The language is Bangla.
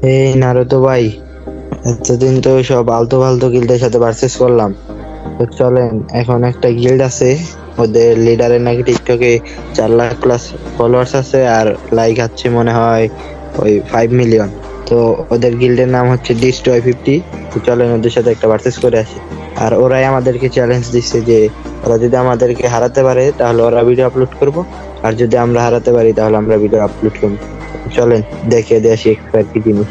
এই নারুতো ভাই, এতদিন তো সব আলতু ফালতু গিল্ডের সাথে ভার্সেস করলাম। তো চলেন, এখন একটা গিল্ড আছে, ওদের লিডারের নাকি টিকটকে 4 লাখ প্লাস ফলোয়ার্স আছে, আর লাইক আছে মনে হয় ওই 5 মিলিয়ন। তো ওদের গিল্ডের নাম হচ্ছে ডিস্ট্রয় 50। তো চলেন ওদের সাথে একটা ভার্সেস করে আসি। আর ওরাই আমাদেরকে চ্যালেঞ্জ দিচ্ছে যে ওরা যদি আমাদেরকে হারাতে পারে তাহলে ওরা ভিডিও আপলোড করব, আর যদি আমরা হারাতে পারি তাহলে আমরা ভিডিও আপলোড করবো। চলেন দেখে দিয়ে আসি এক্সপায়ার কি জিনিস।